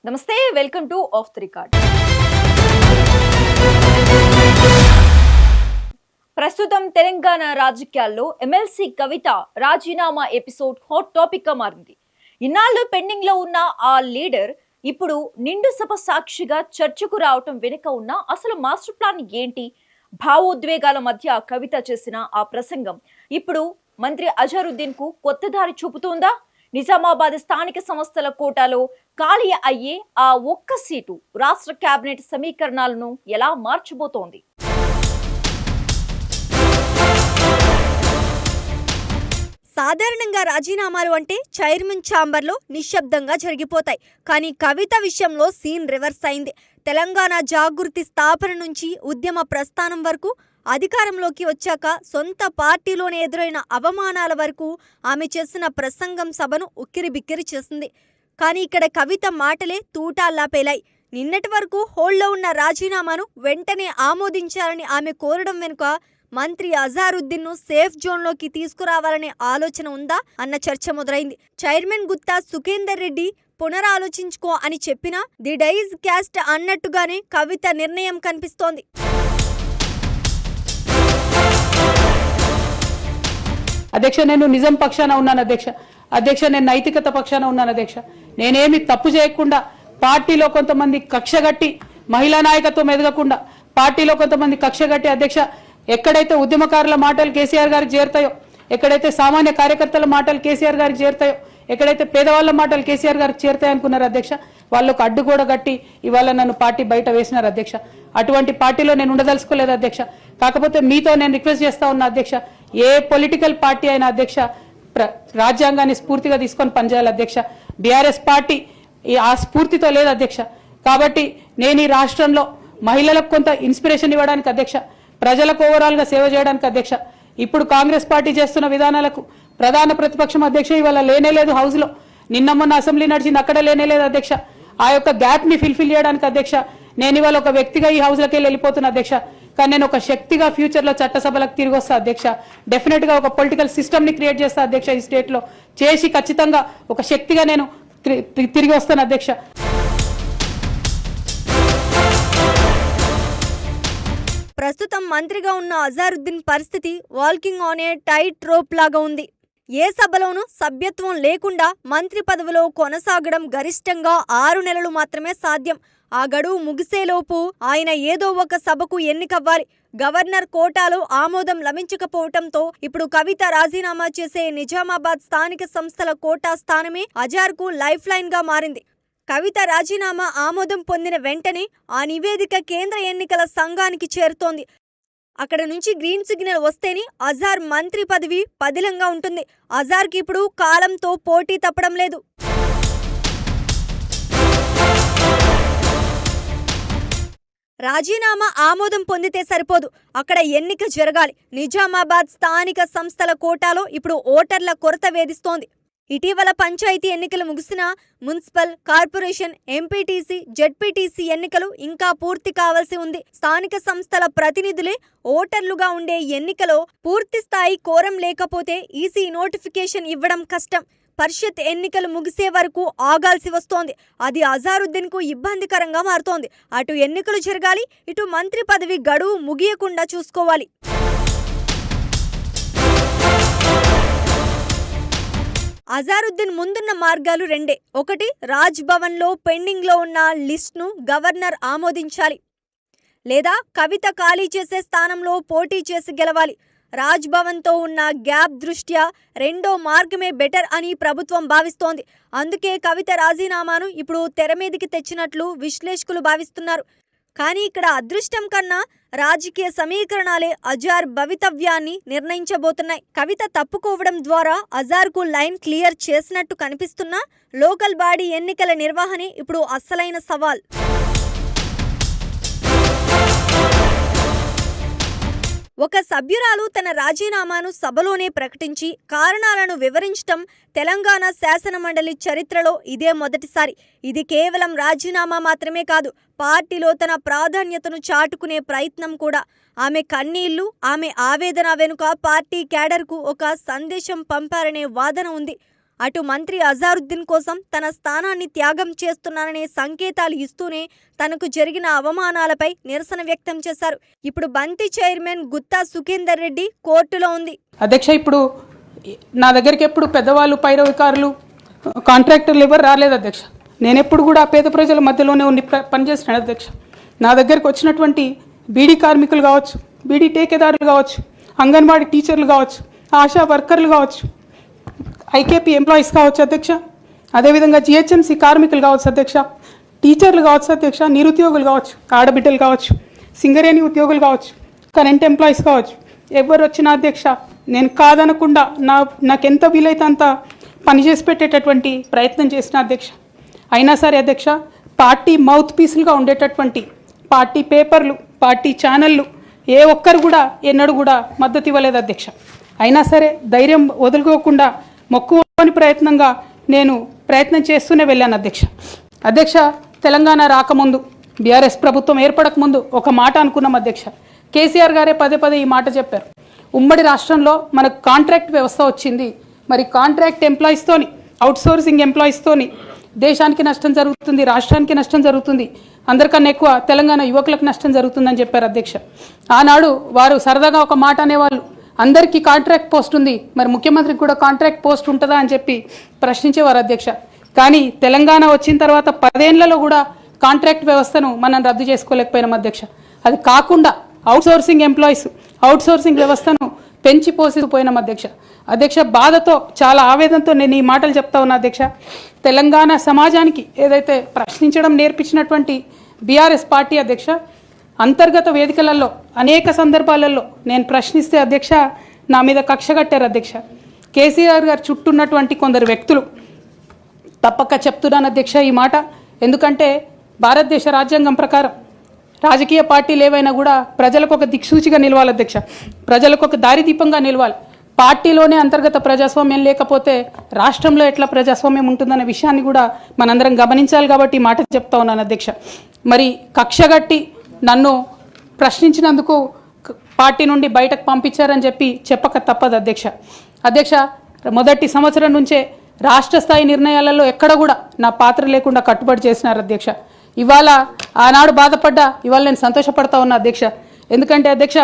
నమస్తే, welcome to of the record. ప్రస్తుతం తెలంగాణ రాజకీయాల్లో ఎమ్మెల్సీ కవిత రాజీనామా ఎపిసోడ్ హాట్ టాపిక్ గా మారింది. ఇన్నాళ్ళు పెండింగ్ లో ఉన్న ఆ లీడర్ ఇప్పుడు నిండు సభ సాక్షిగా చర్చకు రావటం వెనుక ఉన్న అసలు మాస్టర్ ప్లాన్ ఏంటి? భావోద్వేగాల మధ్య కవిత చేసిన ఆ ప్రసంగం ఇప్పుడు మంత్రి అజారుద్దీన్ కు కొత్త దారి చూపుతోందా? నిజామాబాద్ స్థానిక సంస్థల కోటాలో ఖాళీ అయ్యే ఆ ఒక్క సీటు రాష్ట్ర కేబినెట్ సమీకరణాలను ఎలా మార్చబోతోంది? సాధారణంగా రాజీనామాలు అంటే చైర్మన్ ఛాంబర్లో నిశ్శబ్దంగా జరిగిపోతాయి. కానీ కవిత విషయంలో సీన్ రివర్స్ అయింది. తెలంగాణ జాగృతి స్థాపన నుంచి ఉద్యమ ప్రస్థానం వరకు, అధికారంలోకి వచ్చాక సొంత పార్టీలోనే ఎదురైన అవమానాల వరకు ఆమె చేసిన ప్రసంగం సభను ఉక్కిరిబిక్కిరి చేసింది. కానీ ఇక్కడ కవిత మాటలే తూటాల్లా పేలాయి. నిన్నటి వరకు హోల్డ్లో ఉన్న రాజీనామాను వెంటనే ఆమోదించాలని ఆమె కోరడం వెనుక మంత్రి అజారుద్దీన్ ను సేఫ్ జోన్లోకి తీసుకురావాలనే ఆలోచన ఉందా అన్న చర్చ మొదలైంది. చైర్మన్ గుత్తా సుఖేందర్ రెడ్డి పునరాలోచించుకో అని చెప్పినా ది డైజ్ క్యాస్ట్ అన్నట్టుగానే కవిత నిర్ణయం కనిపిస్తోంది. అధ్యక్ష, నేను నిజం పక్షాన ఉన్నాను అధ్యక్ష, నేను నైతికత పక్షాన ఉన్నాను అధ్యక్ష. నేనేమి తప్పు చేయకుండా పార్టీలో కొంతమంది కక్షగట్టి మహిళా నాయకత్వం ఎదగకుండా పార్టీలో కొంతమంది కక్షగట్టి అధ్యక్ష, ఎక్కడైతే ఉద్యమకారుల మాటలు కేసీఆర్ గారికి చేరుతాయో, ఎక్కడైతే సామాన్య కార్యకర్తల మాటలు కేసీఆర్ గారికి చేరుతాయో, ఎక్కడైతే పేదవాళ్ల మాటలు కేసీఆర్ గారికి చేరుతాయి అనుకున్నారు అధ్యక్ష, వాళ్ళకు అడ్డు కూడా గట్టి ఇవాళ నన్ను పార్టీ బయట వేసినారు అధ్యక్ష. అటువంటి పార్టీలో నేను ఉండదలుచుకోలేదు అధ్యక్ష. కాకపోతే మీతో నేను రిక్వెస్ట్ చేస్తా ఉన్నా అధ్యక్ష, ఏ పొలిటికల్ పార్టీ అయినా అధ్యక్ష రాజ్యాంగాన్ని స్ఫూర్తిగా తీసుకొని పనిచేయాలి అధ్యక్ష. బీఆర్ఎస్ పార్టీ ఆ స్ఫూర్తితో లేదు అధ్యక్ష. కాబట్టి నేను ఈ రాష్ట్రంలో మహిళలకు కొంత ఇన్స్పిరేషన్ ఇవ్వడానికి అధ్యక్ష, ప్రజలకు ఓవరాల్ గా సేవ చేయడానికి అధ్యక్ష, ఇప్పుడు కాంగ్రెస్ పార్టీ చేస్తున్న విధానాలకు ప్రధాన ప్రతిపక్షం అధ్యక్ష ఇవాళ లేనేలేదు హౌస్ లో. నిన్న మొన్న అసెంబ్లీ నడిచింది, అక్కడ లేనేలేదు అధ్యక్ష. ఆ యొక్క గ్యాప్ ని ఫిల్ఫిల్ చేయడానికి అధ్యక్ష నేను ఇవాళ ఒక వ్యక్తిగా ఈ హౌస్ లకి వెళ్ళిపోతున్నా అధ్యక్ష. కానీ నేను ఒక శక్తిగా ఫ్యూచర్ లో చట్టసభలకు తిరిగి వస్తా అధ్యక్ష. డెఫినెట్ గా ఒక పొలిటికల్ సిస్టమ్ ని క్రియేట్ చేస్తా అధ్యక్ష ఈ స్టేట్ లో. చేసి ఖచ్చితంగా ఒక శక్తిగా నేను తిరిగి వస్తాను అధ్యక్ష. ప్రస్తుతం మంత్రిగా ఉన్న అజారుద్దీన్ పరిస్థితి వాల్కింగ్ ఆన్ ఏ టైట్ రోప్ లాగా ఉంది. ఏ సభలోనూ సభ్యత్వం లేకుండా మంత్రి పదవిలో కొనసాగడం గరిష్టంగా 6 నెలలు మాత్రమే సాధ్యం. ఆ గడువు ముగిసేలోపు ఆయన ఏదో ఒక సభకు ఎన్నికవ్వాలి. గవర్నర్ కోటాలో ఆమోదం లభించకపోవటంతో ఇప్పుడు కవిత రాజీనామా చేసే నిజామాబాద్ స్థానిక సంస్థల కోటా స్థానమే అజార్కు లైఫ్ లైన్ గా మారింది. కవిత రాజీనామా ఆమోదం పొందిన వెంటనే ఆ నివేదిక కేంద్ర ఎన్నికల సంఘానికి చేరుతోంది. అక్కడ నుంచి గ్రీన్ సిగ్నల్ వస్తేనే అజార్ మంత్రి పదవి పదిలంగా ఉంటుంది. అజార్కి ఇప్పుడు కాలంతో పోటీ తప్పడం లేదు. రాజీనామా ఆమోదం పొందితే సరిపోదు, అక్కడ ఎన్నిక జరగాలి. నిజామాబాద్ స్థానిక సంస్థల కోటాలో ఇప్పుడు ఓటర్ల కొరత వేధిస్తోంది. ఇటీవల పంచాయతీ ఎన్నికలు ముగిసినా మున్సిపల్, కార్పొరేషన్, ఎంపీటీసీ, జెడ్పీటీసీ ఎన్నికలు ఇంకా పూర్తి కావాల్సి ఉంది. స్థానిక సంస్థల ప్రతినిధులే ఓటర్లుగా ఉండే ఎన్నికలో పూర్తి స్థాయి కోరం లేకపోతే ఈసీ నోటిఫికేషన్ ఇవ్వడం కష్టం. పరిషత్ ఎన్నికలు ముగిసే వరకు ఆగాల్సి వస్తోంది. అది అజారుద్దీన్ కు ఇబ్బందికరంగా మారుతోంది. అటు ఎన్నికలు జరగాలి, ఇటు మంత్రి పదవి గడువు ముగియకుండా చూసుకోవాలి. అజారుద్దీన్ ముందున్న మార్గాలు రెండే. ఒకటి, రాజ్ భవన్ లో పెండింగ్ లో ఉన్న లిస్ట్ ను గవర్నర్ ఆమోదించాలి, లేదా కవిత ఖాళీ చేసే స్థానంలో పోటీ చేసి గెలవాలి. రాజ్ భవన్ తో ఉన్న గ్యాప్ దృష్ట్యా రెండో మార్గమే బెటర్ అని ప్రభుత్వం భావిస్తోంది. అందుకే కవిత రాజీనామాను ఇప్పుడు తెరమీదికి తెచ్చినట్లు విశ్లేషకులు భావిస్తున్నారు. కానీ ఇక్కడ అదృష్టం కన్నా రాజకీయ సమీకరణాలే అజార్ భవితవ్యాన్ని నిర్ణయించబోతున్నాయి. కవిత తప్పుకోవడం ద్వారా అజార్కు లైన్ క్లియర్ చేసినట్టు కనిపిస్తున్నా లోకల్ బాడీ ఎన్నికల నిర్వహణే ఇప్పుడు అస్సలైన సవాల్. ఒక సభ్యురాలు తన రాజీనామాను సభలోనే ప్రకటించి కారణాలను వివరించటం తెలంగాణ శాసనమండలి చరిత్రలో ఇదే మొదటిసారి. ఇది కేవలం రాజీనామా మాత్రమే కాదు, పార్టీలో తన ప్రాధాన్యతను చాటుకునే ప్రయత్నం కూడా. ఆమె కన్నీళ్లు, ఆమె ఆవేదన వెనుక పార్టీ క్యాడర్కు ఒక సందేశం పంపారనే వాదన ఉంది. అటు మంత్రి అజారుద్దీన్ కోసం తన స్థానాన్ని త్యాగం చేస్తున్నాననే సంకేతాలు ఇస్తూనే తనకు జరిగిన అవమానాలపై నిరసన వ్యక్తం చేశారు. ఇప్పుడు బంతి చైర్మన్ గుత్తా సుఖేందర్ రెడ్డి కోర్టులో ఉంది. అధ్యక్ష, ఇప్పుడు నా దగ్గరికి ఎప్పుడు పెద్దవాళ్ళు, పైరవికారులు, కాంట్రాక్టర్లు ఎవరు రాలేదు అధ్యక్ష. నేను ఎప్పుడు కూడా పేద ప్రజల మధ్యలోనే ఉండి పనిచేస్తున్నాను అధ్యక్ష. నా దగ్గరికి వచ్చినటువంటి బీడీ కార్మికులు కావచ్చు, బీడీ టేకేదారులు కావచ్చు, అంగన్వాడీ టీచర్లు కావచ్చు, ఆశా వర్కర్లు కావచ్చు, ఐకేపీ ఎంప్లాయీస్ కావచ్చు అధ్యక్ష, అదేవిధంగా జిహెచ్ఎంసీ కార్మికులు కావచ్చు అధ్యక్ష, టీచర్లు కావచ్చు అధ్యక్ష, నిరుద్యోగులు కావచ్చు, ఆడబిడ్డలు కావచ్చు, సింగరేణి ఉద్యోగులు కావచ్చు, కరెంట్ ఎంప్లాయీస్ కావచ్చు, ఎవరు వచ్చినా అధ్యక్ష నేను కాదనకుండా నాకెంత వీలైతే అంత పనిచేసి పెట్టేటటువంటి ప్రయత్నం చేసిన అధ్యక్ష. అయినా సరే అధ్యక్ష, పార్టీ మౌత్ పీసులుగా ఉండేటటువంటి పార్టీ పేపర్లు, పార్టీ ఛానళ్ళు ఏ ఒక్కరు కూడా ఎన్నడూ కూడా మద్దతు ఇవ్వలేదు అధ్యక్ష. అయినా సరే ధైర్యం వదులుకోకుండా మొక్కువని ప్రయత్నంగా నేను ప్రయత్నం చేస్తూనే వెళ్ళాను అధ్యక్ష. అధ్యక్ష, తెలంగాణ రాకముందు, బీఆర్ఎస్ ప్రభుత్వం ఏర్పడకముందు ఒక మాట అనుకున్నాం అధ్యక్ష. కేసీఆర్ గారే పదే పదే ఈ మాట చెప్పారు. ఉమ్మడి రాష్ట్రంలో మనకు కాంట్రాక్ట్ వ్యవస్థ వచ్చింది, మరి కాంట్రాక్ట్ ఎంప్లాయీస్తోని, అవుట్సోర్సింగ్ ఎంప్లాయీస్తోని దేశానికి నష్టం జరుగుతుంది, రాష్ట్రానికి నష్టం జరుగుతుంది, అందరికన్నా ఎక్కువ తెలంగాణ యువకులకు నష్టం జరుగుతుందని చెప్పారు అధ్యక్ష. ఆనాడు వారు సరదాగా ఒక మాట అనేవాళ్ళు, అందరికీ కాంట్రాక్ట్ పోస్ట్ ఉంది, మరి ముఖ్యమంత్రికి కూడా కాంట్రాక్ట్ పోస్ట్ ఉంటుందా అని చెప్పి ప్రశ్నించేవారు అధ్యక్ష. కానీ తెలంగాణ వచ్చిన తర్వాత 10 ఏళ్లలో కూడా కాంట్రాక్ట్ వ్యవస్థను మనం రద్దు చేసుకోలేకపోయినాం అధ్యక్ష. అది కాకుండా అవుట్సోర్సింగ్ ఎంప్లాయీస్, అవుట్సోర్సింగ్ వ్యవస్థను పెంచి పోసిపోయినాం అధ్యక్ష. అధ్యక్ష, బాధతో, చాలా ఆవేదనతో నేను ఈ మాటలు చెప్తా ఉన్నా అధ్యక్ష. తెలంగాణ సమాజానికి ఏదైతే ప్రశ్నించడం నేర్పించినటువంటి బీఆర్ఎస్ పార్టీ అధ్యక్ష, అంతర్గత వేదికలలో అనేక సందర్భాలలో నేను ప్రశ్నిస్తే అధ్యక్ష నా మీద కక్ష కట్టారు అధ్యక్ష. కేసీఆర్ గారు చుట్టూన్నటువంటి కొందరు వ్యక్తులు, తప్పక చెప్తున్నాను అధ్యక్ష ఈ మాట, ఎందుకంటే భారతదేశ రాజ్యాంగం ప్రకారం రాజకీయ పార్టీలు ఏవైనా కూడా ప్రజలకు ఒక దిక్సూచిగా నిలవాలి అధ్యక్ష, ప్రజలకు ఒక దారిదీపంగా నిలవాలి. పార్టీలోనే అంతర్గత ప్రజాస్వామ్యం లేకపోతే రాష్ట్రంలో ఎట్లా ప్రజాస్వామ్యం ఉంటుందనే విషయాన్ని కూడా మనందరం గమనించాలి. కాబట్టి ఈ మాట చెప్తా ఉన్నాను అధ్యక్ష. మరి కక్షగట్టి నన్ను ప్రశ్నించినందుకు పార్టీ నుండి బయటకు పంపించారని చెప్పి చెప్పక తప్పదు అధ్యక్ష. అధ్యక్ష, మొదటి సంవత్సరం నుంచే రాష్ట్ర స్థాయి నిర్ణయాలలో ఎక్కడ కూడా నా పాత్ర లేకుండా కట్టుబడి చేసినారు అధ్యక్ష. ఇవాళ ఆనాడు బాధపడ్డా, ఇవాళ నేను సంతోషపడతా ఉన్నా అధ్యక్ష. ఎందుకంటే అధ్యక్ష,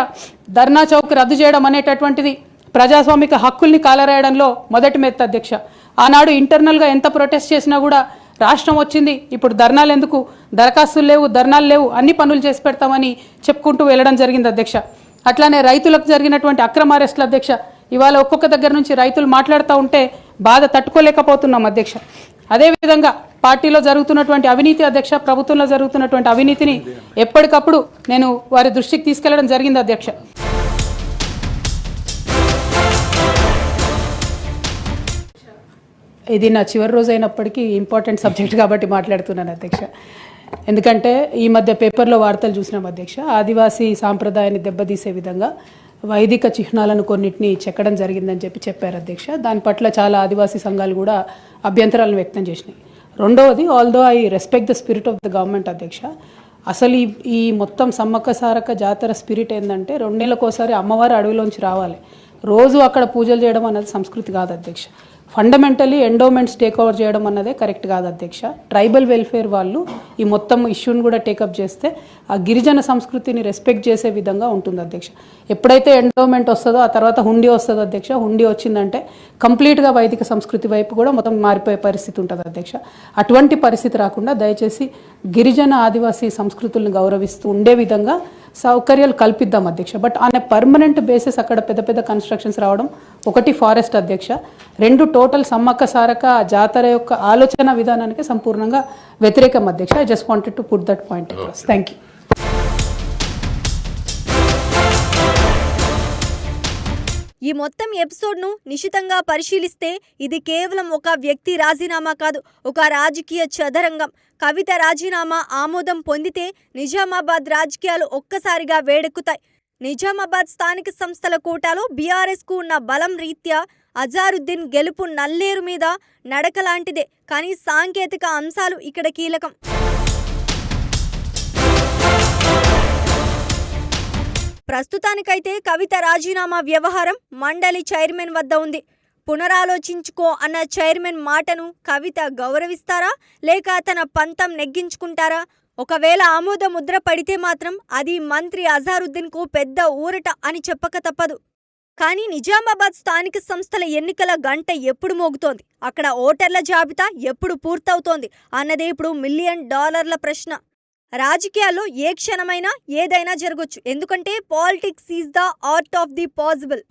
ధర్నా చౌక్ రద్దు చేయడం అనేటటువంటిది ప్రజాస్వామిక హక్కుల్ని కాలరాయడంలో మొదటి మెత్త అధ్యక్ష. ఆనాడు ఇంటర్నల్గా ఎంత ప్రొటెస్ట్ చేసినా కూడా రాష్ట్రం వచ్చింది, ఇప్పుడు ధర్నాలు ఎందుకు, దరఖాస్తులు లేవు, ధర్నాలు లేవు, అన్ని పనులు చేసి పెడతామని చెప్పుకుంటూ వెళ్ళడం జరిగింది అధ్యక్ష. అట్లానే రైతులకు జరిగినటువంటి అక్రమ అరెస్టులు అధ్యక్ష, ఇవాళ ఒక్కొక్క దగ్గర నుంచి రైతులు మాట్లాడుతూ ఉంటే బాధ తట్టుకోలేకపోతున్నాం అధ్యక్ష. అదేవిధంగా పార్టీలో జరుగుతున్నటువంటి అవినీతి అధ్యక్ష, ప్రభుత్వంలో జరుగుతున్నటువంటి అవినీతిని ఎప్పటికప్పుడు నేను వారి దృష్టికి తీసుకెళ్లడం జరిగింది అధ్యక్ష. ఇది నా చివరి రోజు అయినప్పటికీ ఇంపార్టెంట్ సబ్జెక్ట్ కాబట్టి మాట్లాడుతున్నాను అధ్యక్ష. ఎందుకంటే ఈ మధ్య పేపర్లో వార్తలు చూసినాం అధ్యక్ష, ఆదివాసీ సాంప్రదాయాన్ని దెబ్బతీసే విధంగా వైదిక చిహ్నాలను కొన్నిటిని చెక్కడం జరిగిందని చెప్పారు అధ్యక్ష. దాని పట్ల చాలా ఆదివాసీ సంఘాలు కూడా అభ్యంతరాలను వ్యక్తం చేసినాయి. రెండవది, although I respect the spirit of the government అధ్యక్ష, అసలు ఈ మొత్తం సమ్మక్క సారక్క జాతర స్పిరిట్ ఏంటంటే 2 నెలలకోసారి అమ్మవారు అడవిలోంచి రావాలి, రోజు అక్కడ పూజలు చేయడం అన్నది సంస్కృతి కాదు అధ్యక్ష. ఫండమెంటలీ ఎండోమెంట్స్ టేక్ ఓవర్ చేయడం అన్నదే కరెక్ట్ కాదు అధ్యక్ష. ట్రైబల్ వెల్ఫేర్ వాళ్ళు ఈ మొత్తం ఇష్యూని కూడా టేకప్ చేస్తే ఆ గిరిజన సంస్కృతిని రెస్పెక్ట్ చేసే విధంగా ఉంటుంది అధ్యక్ష. ఎప్పుడైతే ఎండోమెంట్ వస్తుందో ఆ తర్వాత హుండీ వస్తుందో అధ్యక్ష, హుండీ వచ్చిందంటే కంప్లీట్గా వైదిక సంస్కృతి వైపు కూడా మొత్తం మారిపోయే పరిస్థితి ఉంటుంది అధ్యక్ష. అటువంటి పరిస్థితి రాకుండా దయచేసి గిరిజన ఆదివాసీ సంస్కృతులను గౌరవిస్తూ ఉండే విధంగా సౌకర్యాలు కల్పిద్దాం అధ్యక్ష. But on a permanent basis అక్కడ పెద్ద పెద్ద కన్స్ట్రక్షన్స్ రావడం, ఒకటి ఫారెస్ట్ అధ్యక్ష, 2 టోటల్ సమ్మక్క సారక్క జాతర యొక్క ఆలోచన విధానానికి సంపూర్ణంగా వ్యతిరేకం అధ్యక్ష. I just wanted to put that point across. Thank you. ఈ మొత్తం ఎపిసోడ్ను నిశితంగా పరిశీలిస్తే ఇది కేవలం ఒక వ్యక్తి రాజీనామా కాదు, ఒక రాజకీయ చదరంగం. కవిత రాజీనామా ఆమోదం పొందితే నిజామాబాద్ రాజకీయాలు ఒక్కసారిగా వేడెక్కుతాయి. నిజామాబాద్ స్థానిక సంస్థల కోటాలో బీఆర్ఎస్కు ఉన్న బలం రీత్యా అజారుద్దీన్ గెలుపు నల్లేరు మీద నడకలాంటిదే. కానీ సాంకేతిక అంశాలు ఇక్కడ కీలకం. ప్రస్తుతానికైతే కవిత రాజీనామా వ్యవహారం మండలి చైర్మన్ వద్ద ఉంది. పునరాలోచించుకో అన్న చైర్మన్ మాటను కవిత గౌరవిస్తారా లేక తన పంతం నెగ్గించుకుంటారా? ఒకవేళ ఆమోద ముద్ర పడితే మాత్రం అది మంత్రి అజారుద్దీన్కు పెద్ద ఊరట అని చెప్పక తప్పదు. కానీ నిజామాబాద్ స్థానిక సంస్థల ఎన్నికల గంట ఎప్పుడు మోగుతోంది, అక్కడ ఓటర్ల జాబితా ఎప్పుడు పూర్తవుతోంది అన్నదే ఇప్పుడు $1 మిలియన్ ప్రశ్న. రాజకీయాల్లో ఏ క్షణమైనా ఏదైనా జరగొచ్చు, ఎందుకంటే politics is the art of the possible.